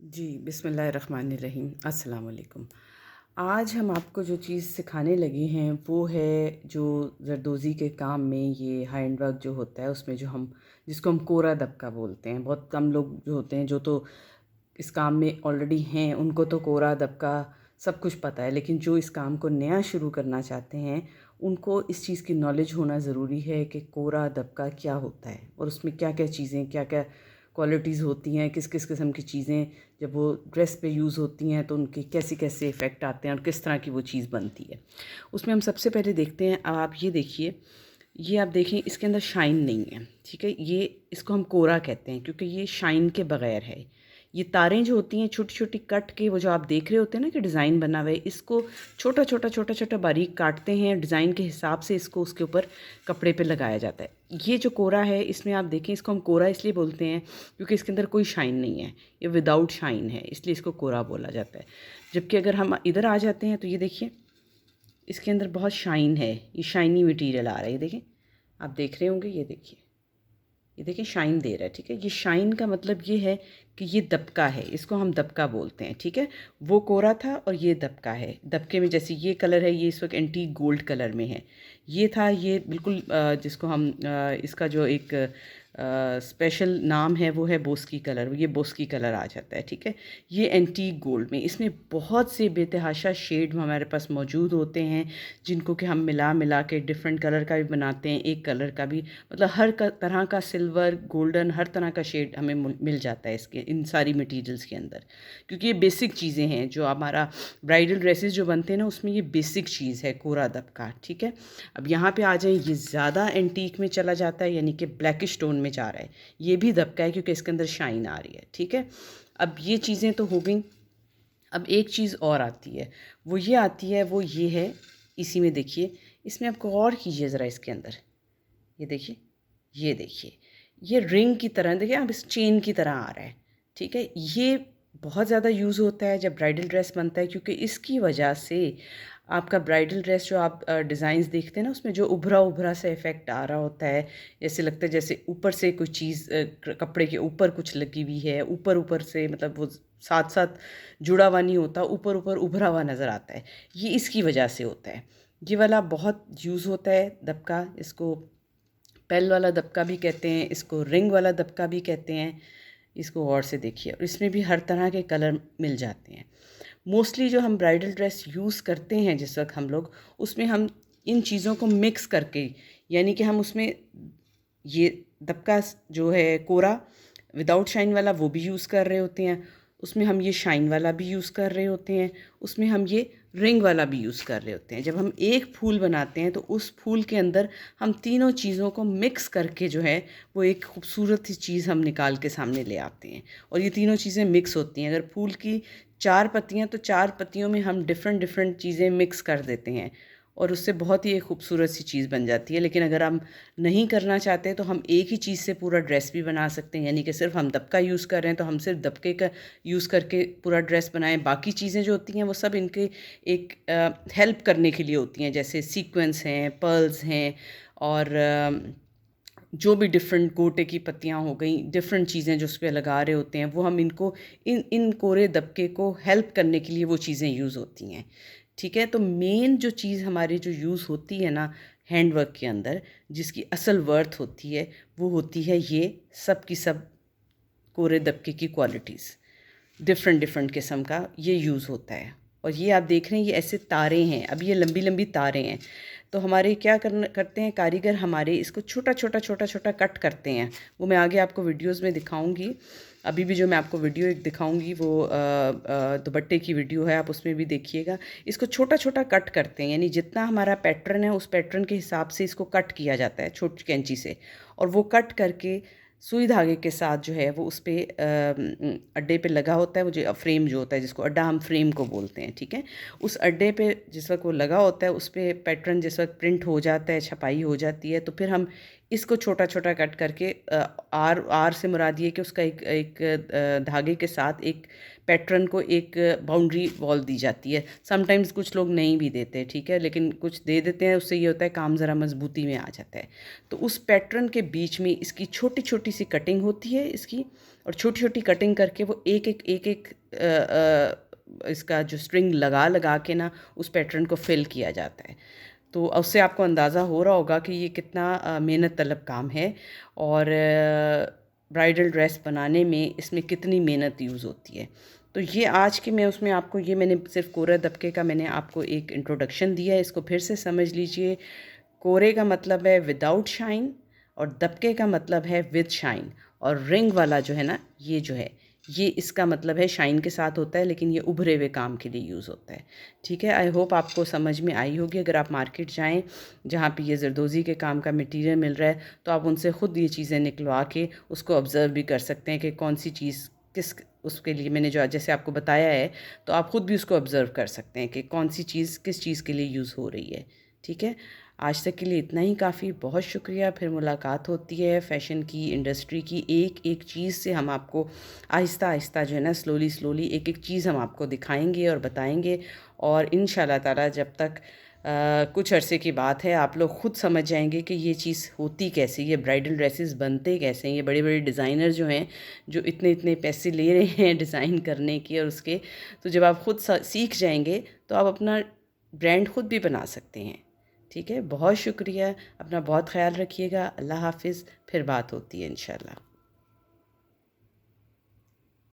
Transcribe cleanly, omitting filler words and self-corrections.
जी, बिस्मिल्लाहिर्रहमानिर्रहीम। अस्सलाम वालेकुम। आज हम आपको जो चीज़ सिखाने लगे हैं वो है जो ज़रदोज़ी के काम में ये हैंड वर्क जो होता है उसमें जो हम जिसको हम कोरा दबका बोलते हैं। बहुत कम लोग जो होते हैं जो तो इस काम में ऑलरेडी हैं उनको तो कोरा दबका सब कुछ पता है, लेकिन जो इस काम को नया शुरू करना चाहते हैं उनको इस चीज़ की नॉलेज होना ज़रूरी है कि कोरा दबका क्या होता है और उसमें क्या-क्या चीज़ें, क्या-क्या क्वालिटीज़ होती हैं, किस-किस किस्म की चीज़ें जब वो ड्रेस पे यूज़ होती हैं तो उनके कैसे-कैसे इफ़ेक्ट आते हैं और किस तरह की वो चीज़ बनती है। उसमें हम सबसे पहले देखते हैं, आप ये देखिए, ये आप देखें इसके अंदर शाइन नहीं है, ठीक है? ये इसको हम कोरा कहते हैं क्योंकि ये शाइन के बगैर है। ये तारें जो होती हैं छोटी-छोटी कट के वो जो आप देख रहे होते हैं ना कि डिज़ाइन बना हुआ है, इसको छोटा-छोटा, छोटा-छोटा बारीक काटते हैं, डिज़ाइन के हिसाब से इसको उसके ऊपर कपड़े पे लगाया जाता है। ये जो कोरा है इसमें आप देखें, इसको हम कोरा इसलिए बोलते हैं क्योंकि इसके अंदर कोई शाइन नहीं है, ये विदाउट शाइन है, इसलिए इसको कोरा बोला जाता है। जबकि अगर हम इधर आ जाते हैं तो ये देखिए, इसके अंदर बहुत शाइन है, ये शाइनी मटीरियल आ रहा है, ये देखें, आप देख रहे होंगे, ये देखिए शाइन दे रहा है, ठीक है? ये शाइन का मतलब ये है कि ये दबका है, इसको हम दबका बोलते हैं, ठीक है? वो कोरा था और ये दबका है। दबके में जैसे ये कलर है, ये इस वक्त एंटीक गोल्ड कलर में है। ये था, ये बिल्कुल जिसको हम इसका जो एक स्पेशल नाम है वो है बोस्की कलर, ये बोस्की कलर आ जाता है, ठीक है? ये एंटीक गोल्ड में, इसमें बहुत से बेतहाशा शेड हमारे पास मौजूद होते हैं जिनको कि हम मिला मिला के डिफरेंट कलर का भी बनाते हैं, एक कलर का भी, मतलब हर तरह का सिल्वर, गोल्डन, हर तरह का शेड हमें मिल जाता है इसके इन सारी मटेरियल्स के अंदर, क्योंकि ये बेसिक चीज़ें हैं। जो हमारा ब्राइडल ड्रेसेस जो बनते हैं ना उसमें ये बेसिक चीज़ है कोरा दबका, ठीक है? अब यहाँ पे आ जाए, ये ज़्यादा एंटीक में चला जाता है, यानी कि ब्लैकिश टोन में जा रहा है। ये भी दबका है क्योंकि इसके अंदर शाइन आ रही है, ठीक है? अब ये चीज़ें तो हो गई। अब एक चीज़ और आती है, वो ये आती है, वो ये है, इसी में देखिए, इसमें आप गौर कीजिए ज़रा इसके अंदर, ये देखिए, ये देखिए, ये रिंग की तरह, देखिए आप, इस चेन की तरह आ रहा है, ठीक है? ये बहुत ज़्यादा यूज़ होता है जब ब्राइडल ड्रेस बनता है, क्योंकि इसकी वजह से आपका ब्राइडल ड्रेस जो आप डिज़ाइंस देखते हैं ना उसमें जो उभरा-उभरा सा इफ़ेक्ट आ रहा होता है, ऐसे लगता है जैसे ऊपर से कोई चीज़ कपड़े के ऊपर कुछ लगी हुई है, ऊपर-ऊपर से, मतलब वो साथ-साथ जुड़ा हुआ नहीं होता, ऊपर-ऊपर उभरा हुआ नज़र आता है। ये इसकी वजह से होता है। ये वाला बहुत यूज़ होता है दबका, इसको पेल वाला दबका भी कहते हैं, इसको रिंग वाला दबका भी कहते हैं। इसको गौर से देखिए, और इसमें भी हर तरह के कलर मिल जाते हैं। मोस्टली जो हम ब्राइडल ड्रेस यूज़ करते हैं जिस वक्त हम लोग, उसमें हम इन चीज़ों को मिक्स करके, यानी कि हम उसमें ये दबका जो है कोरा विदाउट शाइन वाला वो भी यूज़ कर रहे होते हैं, उसमें हम ये शाइन वाला भी यूज़ कर रहे होते हैं, उसमें हम ये रिंग वाला भी यूज़ कर रहे होते हैं। जब हम एक फूल बनाते हैं तो उस फूल के अंदर हम तीनों चीज़ों को मिक्स करके जो है वो एक खूबसूरत सी चीज़ हम निकाल के सामने ले आते हैं, और ये तीनों चीज़ें मिक्स होती हैं। अगर फूल की 4 पत्तियाँ, तो 4 पत्तियों में हम डिफ़रेंट डिफ़रेंट चीज़ें मिक्स कर देते हैं और उससे बहुत ही एक खूबसूरत सी चीज़ बन जाती है। लेकिन अगर हम नहीं करना चाहते तो हम एक ही चीज़ से पूरा ड्रेस भी बना सकते हैं, यानी कि सिर्फ हम दबका यूज़ कर रहे हैं तो हम सिर्फ दबके का यूज़ करके पूरा ड्रेस बनाएं। बाकी चीज़ें जो होती हैं वो सब इनके एक हेल्प करने के लिए होती हैं, जैसे सीक्वेंस हैं, पर्ल्स हैं, और जो भी डिफरेंट गोटे की पत्तियाँ हो गई, डिफरेंट चीज़ें जो उस पे लगा रहे होते हैं, वो हम इनको इन इन कोरे दबके को हेल्प करने के लिए वो चीज़ें यूज़ होती हैं, ठीक है? तो मेन जो चीज़ हमारी जो यूज़ होती है ना हैंड वर्क के अंदर, जिसकी असल वर्थ होती है, वो होती है ये सब की सब कोरे दबके की क्वालिटीज़। डिफरेंट डिफरेंट किस्म का ये यूज़ होता है। और ये आप देख रहे हैं, ये ऐसे तारे हैं, अब ये लंबी लंबी तारे हैं। तो हमारे क्या करते हैं कारीगर, हमारे इसको छोटा छोटा छोटा छोटा कट करते हैं। वो मैं आगे आपको वीडियोस में दिखाऊंगी। अभी भी जो मैं आपको वीडियो एक दिखाऊंगी वो दुपट्टे की वीडियो है, आप उसमें भी देखिएगा। इसको छोटा छोटा कट करते हैं, यानी जितना हमारा पैटर्न है उस पैटर्न के हिसाब से इसको कट किया जाता है छोटी कैंची से, और वो कट करके सुई धागे के साथ जो है वो उस पर अड्डे पे लगा होता है। वो जो फ्रेम जो होता है, जिसको अड्डा हम फ्रेम को बोलते हैं, ठीक है? उस अड्डे पे जिस वक्त वो लगा होता है उस पर पैटर्न जिस वक्त प्रिंट हो जाता है, छपाई हो जाती है, तो फिर हम इसको छोटा छोटा कट करके आर आर से मुराद ये कि उसका एक धागे के साथ एक पैटर्न को एक बाउंड्री वॉल दी जाती है। समटाइम्स कुछ लोग नहीं भी देते, ठीक है, लेकिन कुछ दे देते हैं, उससे ये होता है काम ज़रा मजबूती में आ जाता है। तो उस पैटर्न के बीच में इसकी छोटी छोटी सी कटिंग होती है इसकी, और छोटी छोटी कटिंग करके वो एक इसका जो स्ट्रिंग लगा लगा के ना उस पैटर्न को फिल किया जाता है। तो उससे आपको अंदाज़ा हो रहा होगा कि ये कितना मेहनत तलब काम है, और ब्राइडल ड्रेस बनाने में इसमें कितनी मेहनत यूज़ होती है। तो ये आज की मैं उसमें आपको ये मैंने सिर्फ कोरा दबके का मैंने आपको एक इंट्रोडक्शन दिया है, इसको फिर से समझ लीजिए। कोरे का मतलब है विदाउट शाइन, और दबके का मतलब है विद शाइन, और रिंग वाला जो है ना ये जो है ये इसका मतलब है शाइन के साथ होता है, लेकिन ये उभरे हुए काम के लिए यूज़ होता है। ठीक है, आई होप आपको समझ में आई होगी। अगर आप मार्केट जाएं जहाँ पे ये जरदोज़ी के काम का मटेरियल मिल रहा है तो आप उनसे ख़ुद ये चीज़ें निकलवा के उसको ऑब्ज़र्व भी कर सकते हैं कि कौन सी चीज़ किस उसके लिए मैंने जो जैसे आपको बताया है, तो आप ख़ुद भी उसको ऑब्ज़र्व कर सकते हैं कि कौन सी चीज़ किस चीज़ के लिए यूज़ हो रही है। ठीक है, आज तक के लिए इतना ही काफ़ी, बहुत शुक्रिया। फिर मुलाकात होती है फ़ैशन की इंडस्ट्री की एक एक चीज़ से। हम आपको आहिस्ता आहिस्ता जो है ना स्लोली एक एक चीज़ हम आपको दिखाएंगे और बताएंगे, और इंशाल्लाह ताला जब तक कुछ अरसे की बात है आप लोग ख़ुद समझ जाएंगे कि ये चीज़ होती कैसे, ये ब्राइडल ड्रेसेस बनते कैसे हैं। ये बड़े बड़े डिज़ाइनर जो हैं जो इतने इतने पैसे ले रहे हैं डिज़ाइन करने के और उसके, तो जब आप ख़ुद सीख जाएंगे तो आप अपना ब्रांड ख़ुद भी बना सकते हैं। ठीक है, बहुत शुक्रिया, अपना बहुत ख्याल रखिएगा। अल्लाह हाफ़िज़, फिर बात होती है इंशाल्लाह।